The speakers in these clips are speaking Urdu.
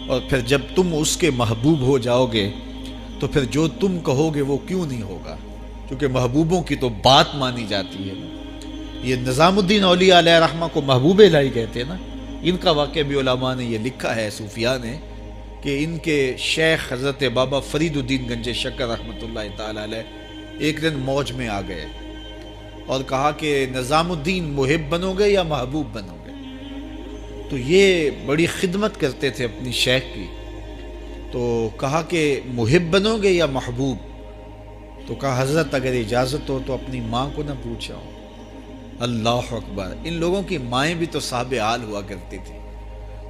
اور پھر جب تم اس کے محبوب ہو جاؤ گے تو پھر جو تم کہو گے وہ کیوں نہیں ہوگا، کیونکہ محبوبوں کی تو بات مانی جاتی ہے۔ یہ نظام الدین اولیاء علیہ رحمہ کو محبوب الہی کہتے ہیں نا۔ ان کا واقعہ بھی علماء نے یہ لکھا ہے، صوفیاء نے، کہ ان کے شیخ حضرت بابا فرید الدین گنج شکر رحمۃ اللہ تعالی علیہ ایک دن موج میں آ گئے اور کہا کہ نظام الدین محب بنو گے یا محبوب بنو گے؟ تو یہ بڑی خدمت کرتے تھے اپنی شیخ کی، تو کہا کہ محب بنو گے یا محبوب؟ تو کہا حضرت اگر اجازت ہو تو اپنی ماں کو نہ پوچھاؤ۔ اللہ اکبر! ان لوگوں کی مائیں بھی تو صاحب حال ہوا کرتی تھی۔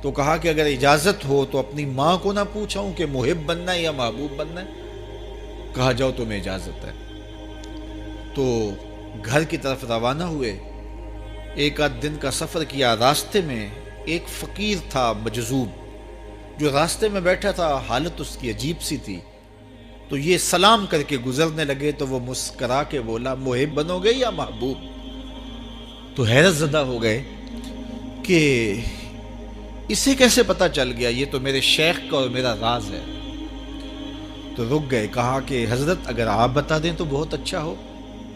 تو کہا کہ اگر اجازت ہو تو اپنی ماں کو نہ پوچھاؤں کہ محب بننا ہے یا محبوب بننا ہے؟ کہا جاؤ تمہیں اجازت ہے۔ تو گھر کی طرف روانہ ہوئے، ایک آدھ دن کا سفر کیا۔ راستے میں ایک فقیر تھا مجذوب، جو راستے میں بیٹھا تھا، حالت اس کی عجیب سی تھی۔ تو یہ سلام کر کے گزرنے لگے تو وہ مسکرا کے بولا محب بنو گے یا محبوب؟ تو حیرت زدہ ہو گئے کہ اسے کیسے پتا چل گیا، یہ تو میرے شیخ کا اور میرا راز ہے۔ تو رک گئے، کہا کہ حضرت اگر آپ بتا دیں تو بہت اچھا ہو۔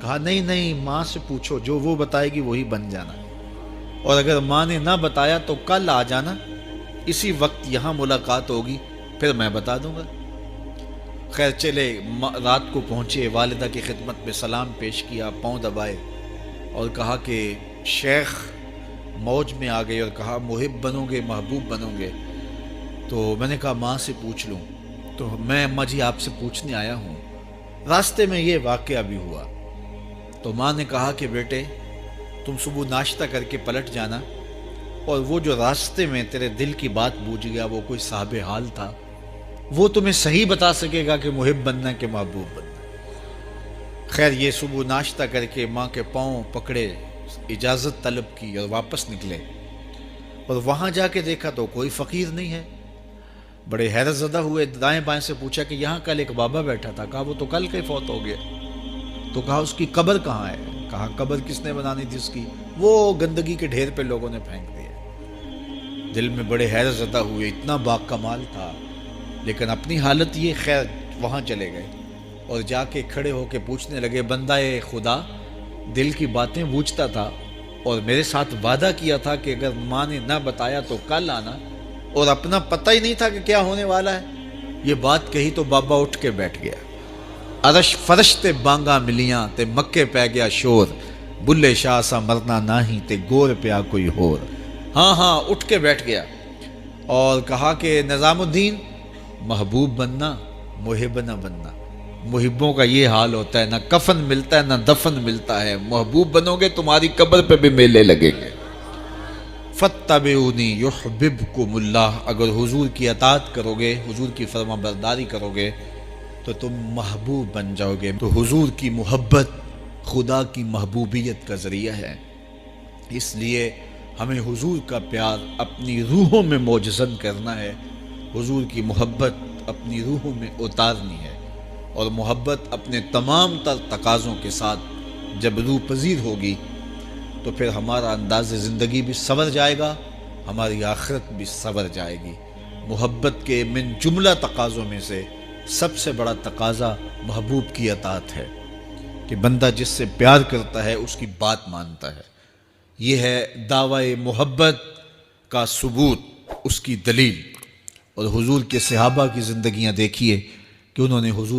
کہا نہیں نہیں، ماں سے پوچھو، جو وہ بتائے گی وہی بن جانا، اور اگر ماں نے نہ بتایا تو کل آ جانا، اسی وقت یہاں ملاقات ہوگی، پھر میں بتا دوں گا۔ خیر چلے، رات کو پہنچے، والدہ کی خدمت میں سلام پیش کیا، پاؤں دبائے اور کہا کہ شیخ موج میں آ گئے اور کہا محب بنو گے محبوب بنو گے؟ تو میں نے کہا ماں سے پوچھ لوں۔ تو میں اماں جی آپ سے پوچھنے آیا ہوں، راستے میں یہ واقعہ بھی ہوا۔ تو ماں نے کہا کہ بیٹے تم صبح ناشتہ کر کے پلٹ جانا، اور وہ جو راستے میں تیرے دل کی بات بوجھ گیا، وہ کوئی صاحب حال تھا، وہ تمہیں صحیح بتا سکے گا کہ محب بننا کہ محبوب بننا۔ خیر یہ صبح ناشتہ کر کے ماں کے پاؤں پکڑے، اجازت طلب کی اور واپس نکلے، اور وہاں جا کے دیکھا تو کوئی فقیر نہیں ہے۔ بڑے حیرت زدہ ہوئے، دائیں بائیں سے پوچھا کہ یہاں کل ایک بابا بیٹھا تھا۔ کہا وہ تو کل کے فوت ہو گیا۔ تو کہا اس کی قبر کہاں ہے؟ کہا قبر کس نے بنانی تھی اس کی؟ وہ گندگی کے ڈھیر پہ لوگوں نے پھینک دیا۔ دل میں بڑے حیرت زدہ ہوئے، اتنا با کمال تھا، لیکن اپنی حالت یہ، خیر وہاں چلے گئے اور جا کے کھڑے ہو کے پوچھنے لگے بندہ خدا دل کی باتیں بوجھتا تھا اور میرے ساتھ وعدہ کیا تھا کہ اگر ماں نے نہ بتایا تو کل آنا، اور اپنا پتہ ہی نہیں تھا کہ کیا ہونے والا ہے۔ یہ بات کہی تو بابا اٹھ کے بیٹھ گیا۔ عرش فرش تے بانگا ملیاں تے مکے پہ گیا شور، بلے شاہ سا مرنا ناہی تے گور پیا کوئی ہور۔ ہاں اٹھ کے بیٹھ گیا اور کہا کہ نظام الدین محبوب بننا محب نہ بننا۔ محبوں کا یہ حال ہوتا ہے، نہ کفن ملتا ہے نہ دفن ملتا ہے۔ محبوب بنو گے تمہاری قبر پہ بھی میلے لگیں گے۔ فاتبعونی یحببکم اللہ، اگر حضور کی اطاعت کرو گے، حضور کی فرما برداری کرو گے تو تم محبوب بن جاؤ گے۔ تو حضور کی محبت خدا کی محبوبیت کا ذریعہ ہے، اس لیے ہمیں حضور کا پیار اپنی روحوں میں موجزن کرنا ہے، حضور کی محبت اپنی روحوں میں اتارنی ہے، اور محبت اپنے تمام تر تقاضوں کے ساتھ جب روح پذیر ہوگی تو پھر ہمارا انداز زندگی بھی سنور جائے گا، ہماری آخرت بھی سنور جائے گی۔ محبت کے من جملہ تقاضوں میں سے سب سے بڑا تقاضا محبوب کی اطاعت ہے، کہ بندہ جس سے پیار کرتا ہے اس کی بات مانتا ہے۔ یہ ہے دعوی محبت کا ثبوت، اس کی دلیل۔ اور حضور کے صحابہ کی زندگیاں دیکھیے کہ انہوں نے حضور